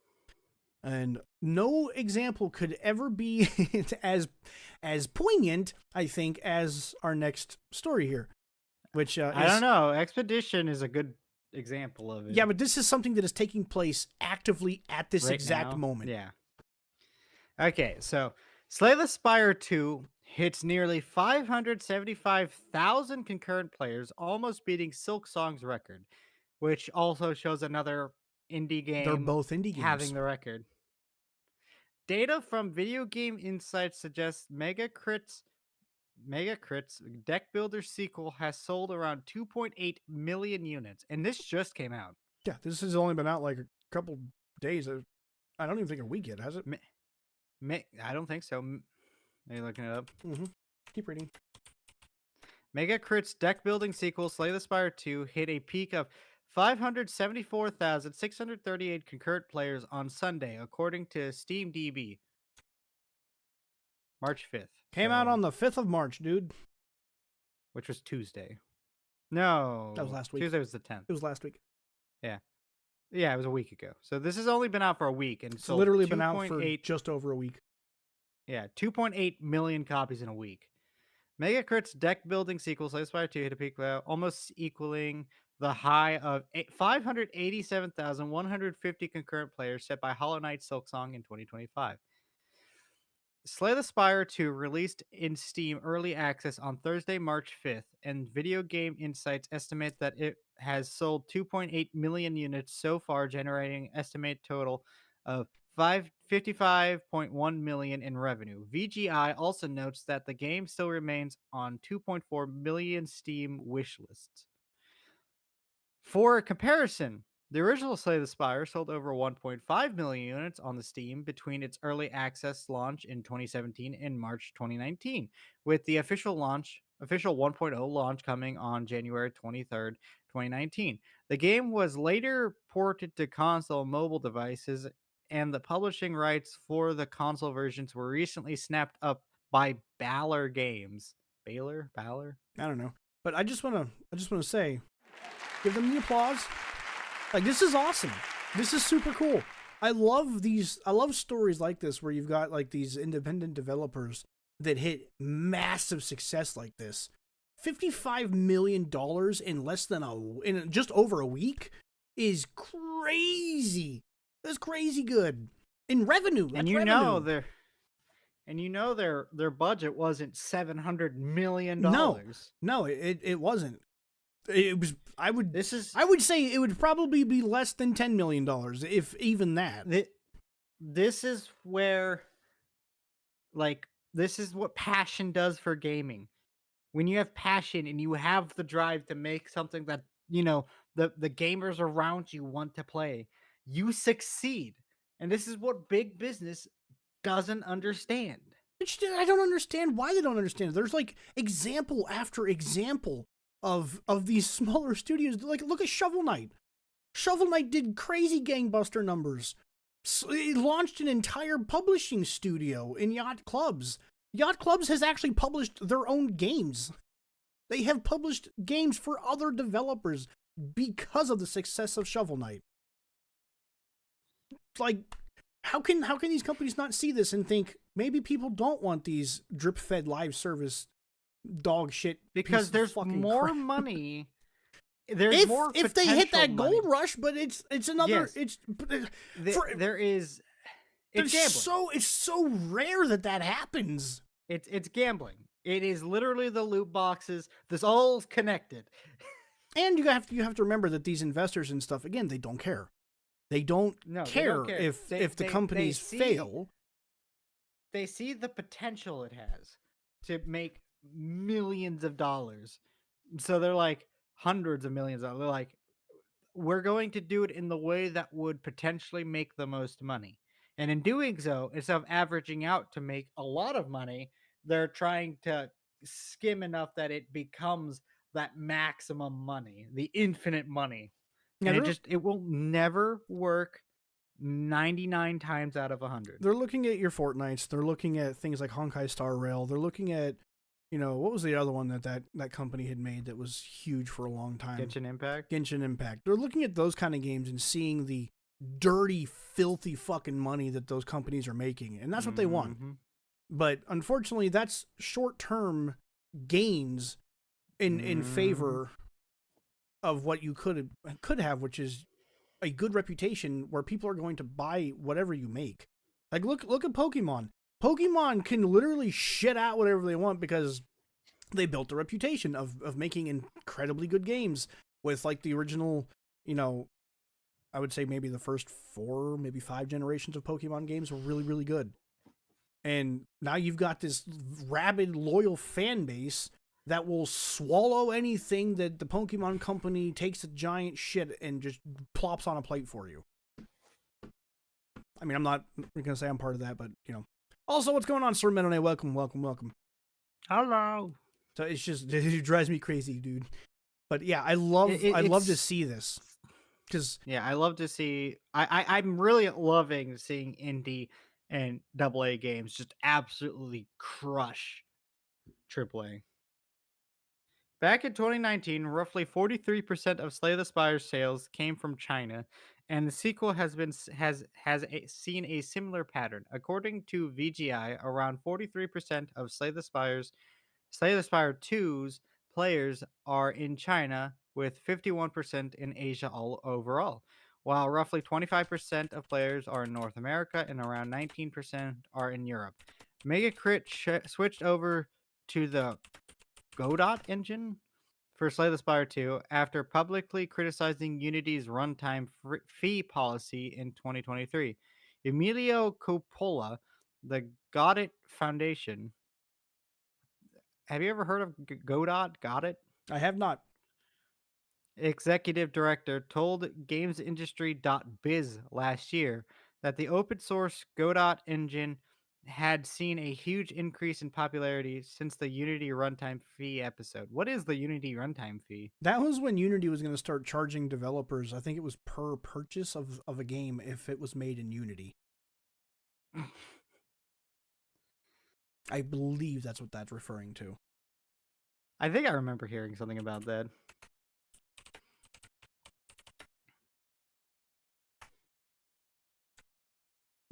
And no example could ever be as poignant, I think, as our next story here, which I don't know. Expedition is a good example of it yeah, but this is something that is taking place actively at this right exact now. moment. Yeah. Okay, so Slay the Spire 2 hits nearly 575,000 concurrent players, almost beating Silk Song's record, which also shows another indie They're game both indie having games. the record. Data from Video Game Insights suggests Mega Crits Deck Builder sequel has sold around 2.8 million units, and this just came out. Yeah, this has only been out like a couple days. I don't even think a week yet, has it? I don't think so. Are you looking it up? Mm-hmm. Keep reading. Mega Crit's deck building sequel, Slay the Spire 2, hit a peak of 574,638 concurrent players on Sunday, according to SteamDB, March 5th. Came out on the 5th of March, dude. Which was Tuesday. That was No. last week. Tuesday was the 10th. It was last week. Yeah. Yeah, it was a week ago. So this has only been out for a week. And It's sold literally been out for just over a week. Yeah, 2.8 million copies in a week. Mega Crit's deck building sequel, Slay the Spire 2, hit a peak almost equaling the high of 587,150 concurrent players set by Hollow Knight Silksong in 2025. Slay the Spire 2 released in Steam Early Access on Thursday, March 5th, and Video Game Insights estimate that it has sold 2.8 million units so far, generating an estimated total of 55.1 million in revenue. VGI also notes that the game still remains on 2.4 million Steam wish lists. For comparison, the original Slay the Spire sold over 1.5 million units on the Steam between its early access launch in 2017 and March 2019, with the official 1.0 launch coming on January 23rd, 2019. The game was later ported to console and mobile devices, and the publishing rights for the console versions were recently snapped up by Baller Games. Baller? I don't know. But I just want to say, give them the applause. Like, this is awesome. This is super cool. I love stories like this where you've got like these independent developers that hit massive success like this. $55 million in just over a week is crazy. That's crazy good. In revenue. And their budget wasn't $700 million. No, it wasn't. It was. I would say it would probably be less than $10 million, if even that. This is where, this is what passion does for gaming. When you have passion and you have the drive to make something that, the gamers around you want to play, you succeed. And this is what big business doesn't understand. I don't understand why they don't understand. There's like example after example of these smaller studios. Like, look at Shovel Knight. Shovel Knight did crazy gangbuster numbers. It launched an entire publishing studio in Yacht Clubs. Yacht Clubs has actually published their own games. They have published games for other developers because of the success of Shovel Knight. Like, how can these companies not see this and think maybe people don't want these drip-fed live service dog shit? Because there's more money. There's more if they hit that money. gold rush, but it's another. Yes. It's so rare that happens. It's gambling. It is literally the loot boxes. This all's connected. And you have to remember that these investors and stuff, again, they don't care. They don't care if the companies fail. They see the potential it has to make millions of dollars. So they're like hundreds of millions of dollars. They're like, we're going to do it in the way that would potentially make the most money. And in doing so, instead of averaging out to make a lot of money, they're trying to skim enough that it becomes that maximum money, the infinite money. And it will never work 99 times out of 100. They're looking at your Fortnites. They're looking at things like Honkai Star Rail. They're looking at, what was the other one that company had made that was huge for a long time? Genshin Impact? Genshin Impact. They're looking at those kind of games and seeing the dirty, filthy fucking money that those companies are making. And that's what they want. But unfortunately, that's short-term gains in favor of what you could have, which is a good reputation where people are going to buy whatever you make. Like, look at Pokemon. Pokemon can literally shit out whatever they want because they built a reputation of making incredibly good games with, like, the original, I would say maybe the first 4, maybe 5 generations of Pokemon games were really, really good. And now you've got this rabid, loyal fan base that will swallow anything that the Pokemon company takes a giant shit and just plops on a plate for you. I mean, I'm not going to say I'm part of that, but, Also, what's going on, Sir Menone? Welcome, welcome, welcome. Hello. So it's just it drives me crazy, dude. But yeah, I love to It's see this because yeah, I love to see. I'm really loving seeing indie and double A games just absolutely crush triple A. Back in 2019, roughly 43% of Slay the Spire sales came from China, and the sequel has been seen a similar pattern. According to VGI, around 43% of Slay the Spire 2's players are in China, with 51% in Asia all overall, while roughly 25% of players are in North America and around 19% are in Europe. Mega Crit switched over to the Godot engine for Slay the Spire 2 after publicly criticizing Unity's runtime fee policy in 2023. Emilio Coppola, the Godot Foundation. Have you ever heard of Godot? Godot? I have not. Executive director told GamesIndustry.biz last year that the open source Godot engine had seen a huge increase in popularity since the Unity runtime fee episode. What is the Unity runtime fee? That was when Unity was going to start charging developers. I think it was per purchase of a game if it was made in Unity. I believe that's what that's referring to. I think I remember hearing something about that.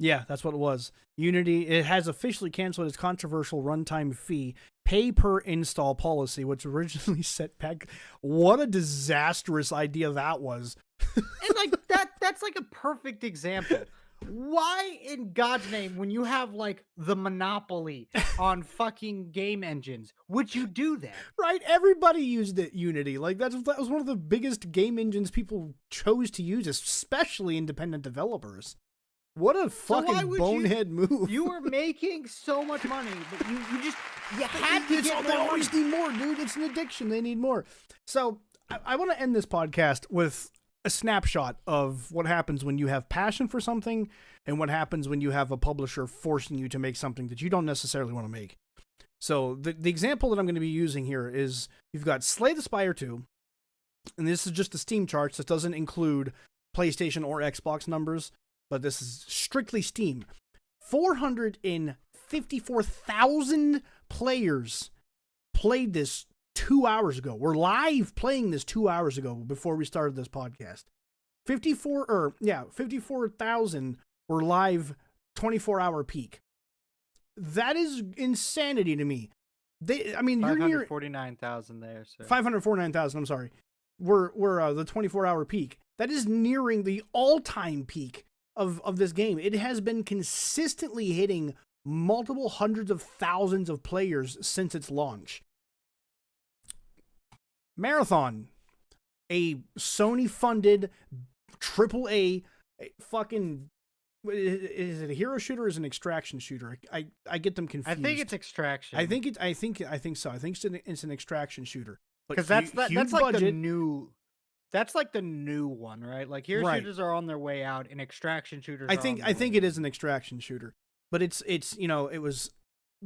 Yeah, that's what it was. Unity, it has officially canceled its controversial runtime fee pay per install policy, which originally set back. What a disastrous idea that was. And like that's like a perfect example. Why in God's name, when you have like the monopoly on fucking game engines, would you do that? Right? Everybody used it, Unity. Like that was one of the biggest game engines people chose to use, especially independent developers. What a fucking bonehead move. You were making so much money, but you had to get They more always money. need more, dude. It's an addiction. They need more. So I want to end this podcast with a snapshot of what happens when you have passion for something and what happens when you have a publisher forcing you to make something that you don't necessarily want to make. So the example that I'm going to be using here is you've got Slay the Spire 2, and this is just the Steam charts. This doesn't include PlayStation or Xbox numbers, but this is strictly Steam. 454,000 players played this 2 hours ago. We're live playing this 2 hours ago before we started this podcast. 54,000 were live 24-hour peak. That is insanity to me. You're near 549,000 there, sir. 549,000. I'm sorry. We're the 24-hour peak. That is nearing the all-time peak of this game. It has been consistently hitting multiple hundreds of thousands of players since its launch. Marathon, a Sony-funded AAA fucking. Is it a hero shooter or is it an extraction shooter? I get them confused. I think it's extraction. I think so. I think it's an extraction shooter. Because that's like budget. that's like the new one, right? Like hero shooters are on their way out, and extraction shooters. I think it is an extraction shooter, but it's it was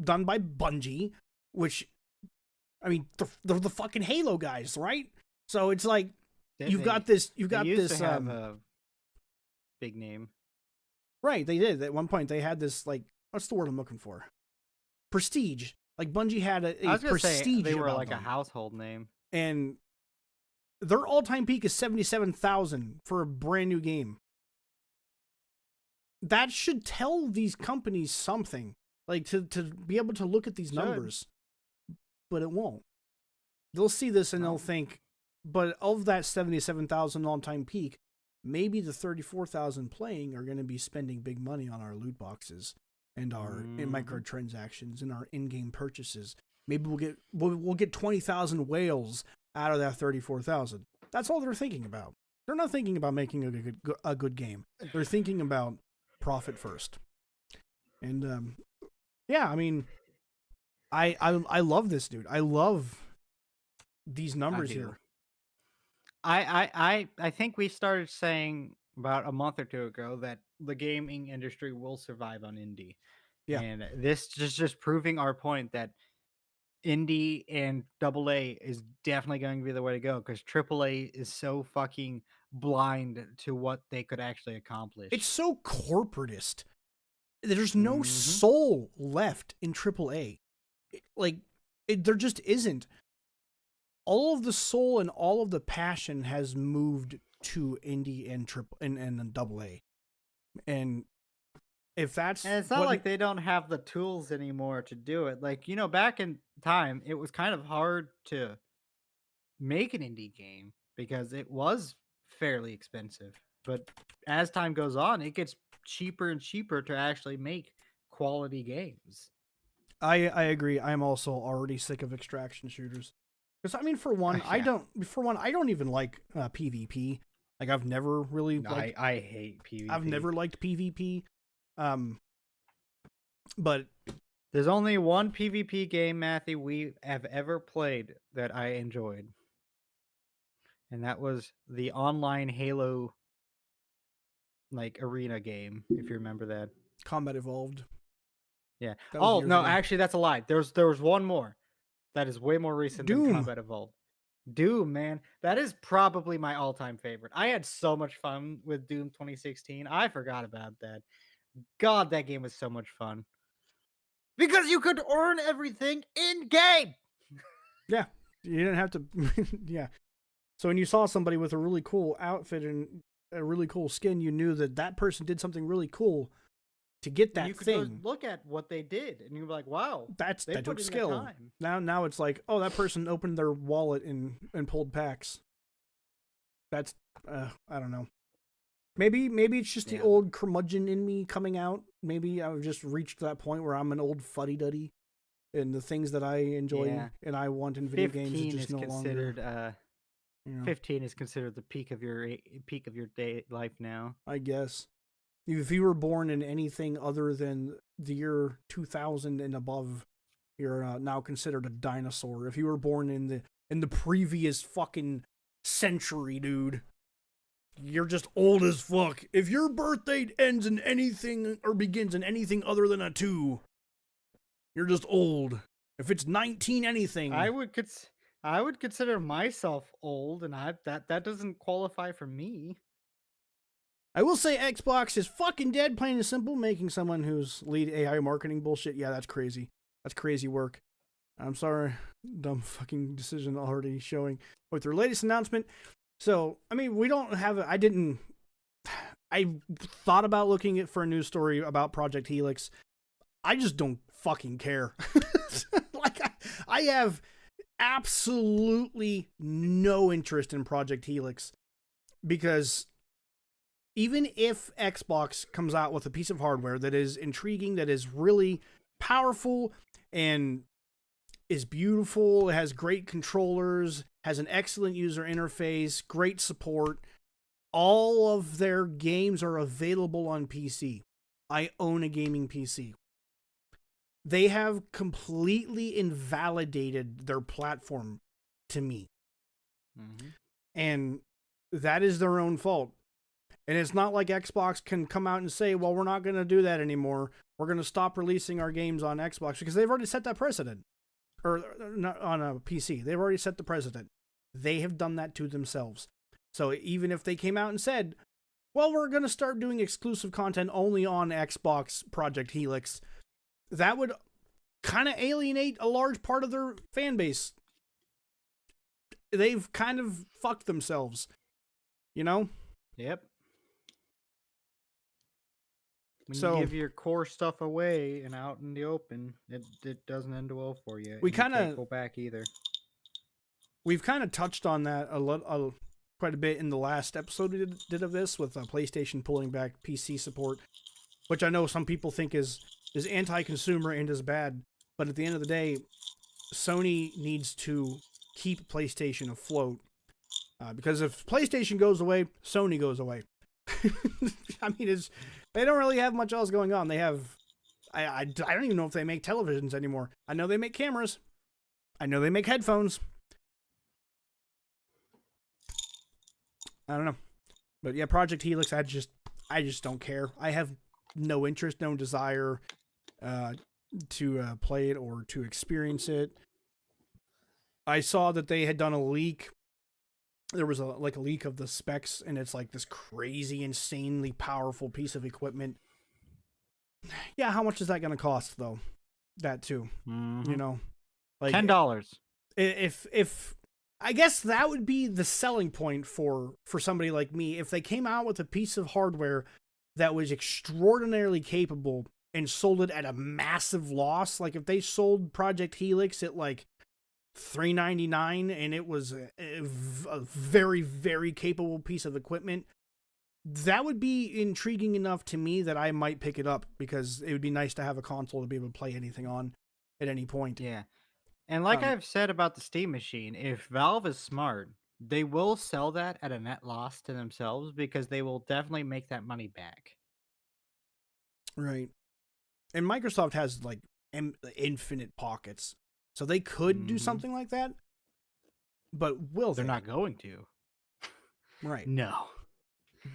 done by Bungie, which they're the fucking Halo guys, right? So it's like you've got this to have a big name, right? They did at one point. They had this like what's the word I'm looking for? Prestige. Like Bungie had a prestige. They were like a household name, and their all-time peak is 77,000 for a brand new game. That should tell these companies something, like to be able to look at these numbers, but it won't. They'll see this and they'll think, but of that 77,000 all-time peak, maybe the 34,000 playing are going to be spending big money on our loot boxes and our microtransactions and our in-game purchases. Maybe we'll get 20,000 whales out of that 34,000. That's all they're thinking about. They're not thinking about making a good game. They're thinking about profit first. And I love this, dude. I love these numbers here. I think we started saying about a month or two ago that the gaming industry will survive on indie. Yeah. And this just proving our point that indie and double A is definitely going to be the way to go because triple A is so fucking blind to what they could actually It's accomplish. so corporatist. There's no Hmm. soul left in AAA. Like, there just isn't. All of the soul and all of the passion has moved to indie and triple and double A. And if that's And it's not what like they don't have the tools anymore to do it. Like, back in time, it was kind of hard to make an indie game because it was fairly expensive. But as time goes on, it gets cheaper and cheaper to actually make quality games. I agree. I'm also already sick of extraction shooters. Because I mean, Yeah. for one, I don't even like PvP. Like I've never really No, liked. I hate I've PvP. never liked PvP. Um, but There's only one PvP game, Matthew, we have ever played that I enjoyed, and that was the online Halo like arena game, if you remember that. Combat Evolved. Yeah. That was Oh years no, ago. actually, that's a lie. There was one more that is way more recent than Doom. Combat Evolved. Doom, man, that is probably my all-time favorite. I had so much fun with Doom 2016. I forgot about that. God, that game was so much fun because you could earn everything in game. Yeah, you didn't have to. Yeah. So when you saw somebody with a really cool outfit and a really cool skin, you knew that that person did something really cool to get And you that could go thing. look at what they did, and you're like, "Wow, they That put took in the skill. time." Now it's like, oh, that person opened their wallet and pulled packs. That's I don't know. Maybe it's just the Yeah, old curmudgeon in me coming out. Maybe I've just reached that point where I'm an old fuddy duddy, and the things that I enjoy yeah. and I want in video games is 15 just is no longer. considered. You know, 15 is considered the peak of your day life now. I guess if you were born in anything other than the year 2000 and above, you're now considered a dinosaur. If you were born in the previous fucking century, dude, you're just old as fuck. If your birthday ends in anything or begins in anything other than a 2, you're just old. If it's 19 I anything, would cons- I would consider myself old, and that doesn't qualify for me. I will say Xbox is fucking dead, plain and simple. Making someone who's lead AI marketing bullshit, yeah, that's crazy. That's crazy work. I'm sorry, dumb fucking decision already showing with their latest announcement. So, I mean, we don't have. I thought about looking at for a news story about Project Helix. I just don't fucking care. Like, I have absolutely no interest in Project Helix because even if Xbox comes out with a piece of hardware that is intriguing, that is really powerful and is beautiful, it has great controllers, has an excellent user interface, great support, all of their games are available on PC. I own a gaming PC. They have completely invalidated their platform to me. Mm-hmm. And that is their own fault. And it's not like Xbox can come out and say, well, we're not going to do that anymore. We're going to stop releasing our games on Xbox because they've already set that precedent. Or not on a PC. They've already set the precedent. They have done that to themselves. So even if they came out and said, well, we're going to start doing exclusive content only on Xbox Project Helix, that would kind of alienate a large part of their fan base. They've kind of fucked themselves, you know? Yep. When you So give your core stuff away and out in the open, it doesn't end well for you, we and you kind can't of go back either. we've kind of touched on that quite a bit in the last episode we did of this with PlayStation pulling back PC support, which I know some people think is anti-consumer and is bad, but at the end of the day, Sony needs to keep PlayStation afloat because if PlayStation goes away, Sony goes away. I mean, they don't really have much else going on. They have I don't even know if they make televisions anymore. I know they make cameras. I know they make headphones. I don't know. But yeah, Project Helix, I just don't care. I have no interest, no desire. uh, to play it or to experience it. I saw that they had done a leak. There was a leak of the specs, and it's like this crazy, insanely powerful piece of equipment. Yeah, how much is that going to cost though? That too, you know, like $10. if I guess that would be the selling point for somebody like me if they came out with a piece of hardware that was extraordinarily capable and sold it at a massive loss. Like if they sold Project Helix at like $399 and it was a very, very capable piece of equipment, that would be intriguing enough to me that I might pick it up because it would be nice to have a console to be able to play anything on at any point. Yeah. And like Um, I've said about the Steam machine, if Valve is smart, they will sell that at a net loss to themselves because they will definitely make that money back. right. And Microsoft has like infinite pockets. So they could do Hmm. something like that, but will They're they? not going to. Right. No.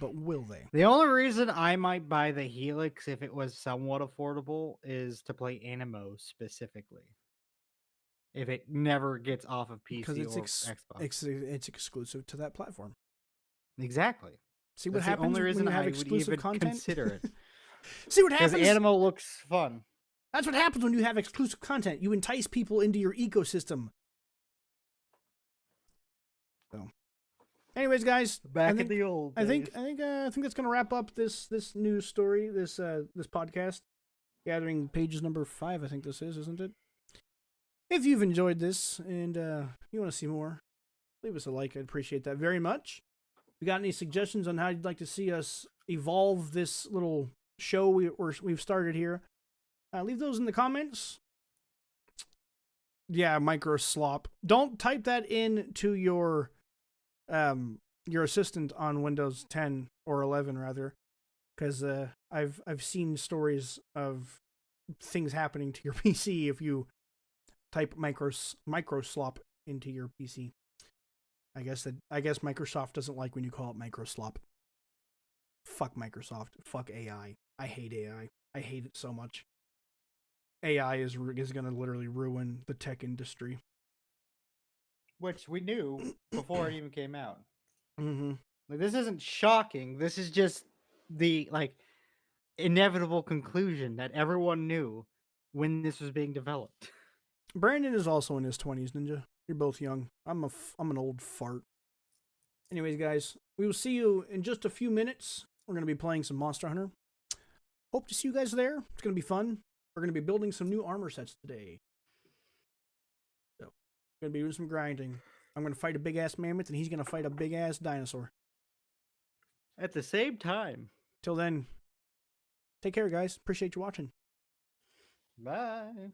But will they? The only reason I might buy the Helix if it was somewhat affordable is to play Animo specifically. If it never gets off of Because PC or Xbox. it's exclusive to that platform. Exactly. See what That's the happens only when reason you have I would exclusive even content? consider it. See what Because happens? Animo looks fun. That's what happens when you have exclusive content. You entice people into your ecosystem. So, anyways, guys, Back in the old days. I think that's gonna wrap up this news story, this podcast. Gathering pages number 5, I think this is, isn't it? If you've enjoyed this and you want to see more, leave us a like. I'd appreciate that very much. If you got any suggestions on how you'd like to see us evolve this little show we've started here, leave those in the comments. Yeah, micro slop. Don't type that in to your assistant on Windows 10 or 11 rather, because I've seen stories of things happening to your PC if you type micro slop into your PC. I guess Microsoft doesn't like when you call it micro slop. Fuck Microsoft. Fuck AI. I hate AI. I hate it so much. AI is going to literally ruin the tech industry. Which we knew before it even came out. Mm-hmm. Like, this isn't shocking. This is just the inevitable conclusion that everyone knew when this was being developed. Brandon is also in his 20s, Ninja. You're both young. I'm an old fart. Anyways, guys, we will see you in just a few minutes. We're going to be playing some Monster Hunter. Hope to see you guys there. It's going to be fun. We're going to be building some new armor sets today. So, going to be doing some grinding. I'm going to fight a big-ass mammoth, and he's going to fight a big-ass dinosaur. At the same time. Till then, take care, guys. Appreciate you watching. Bye.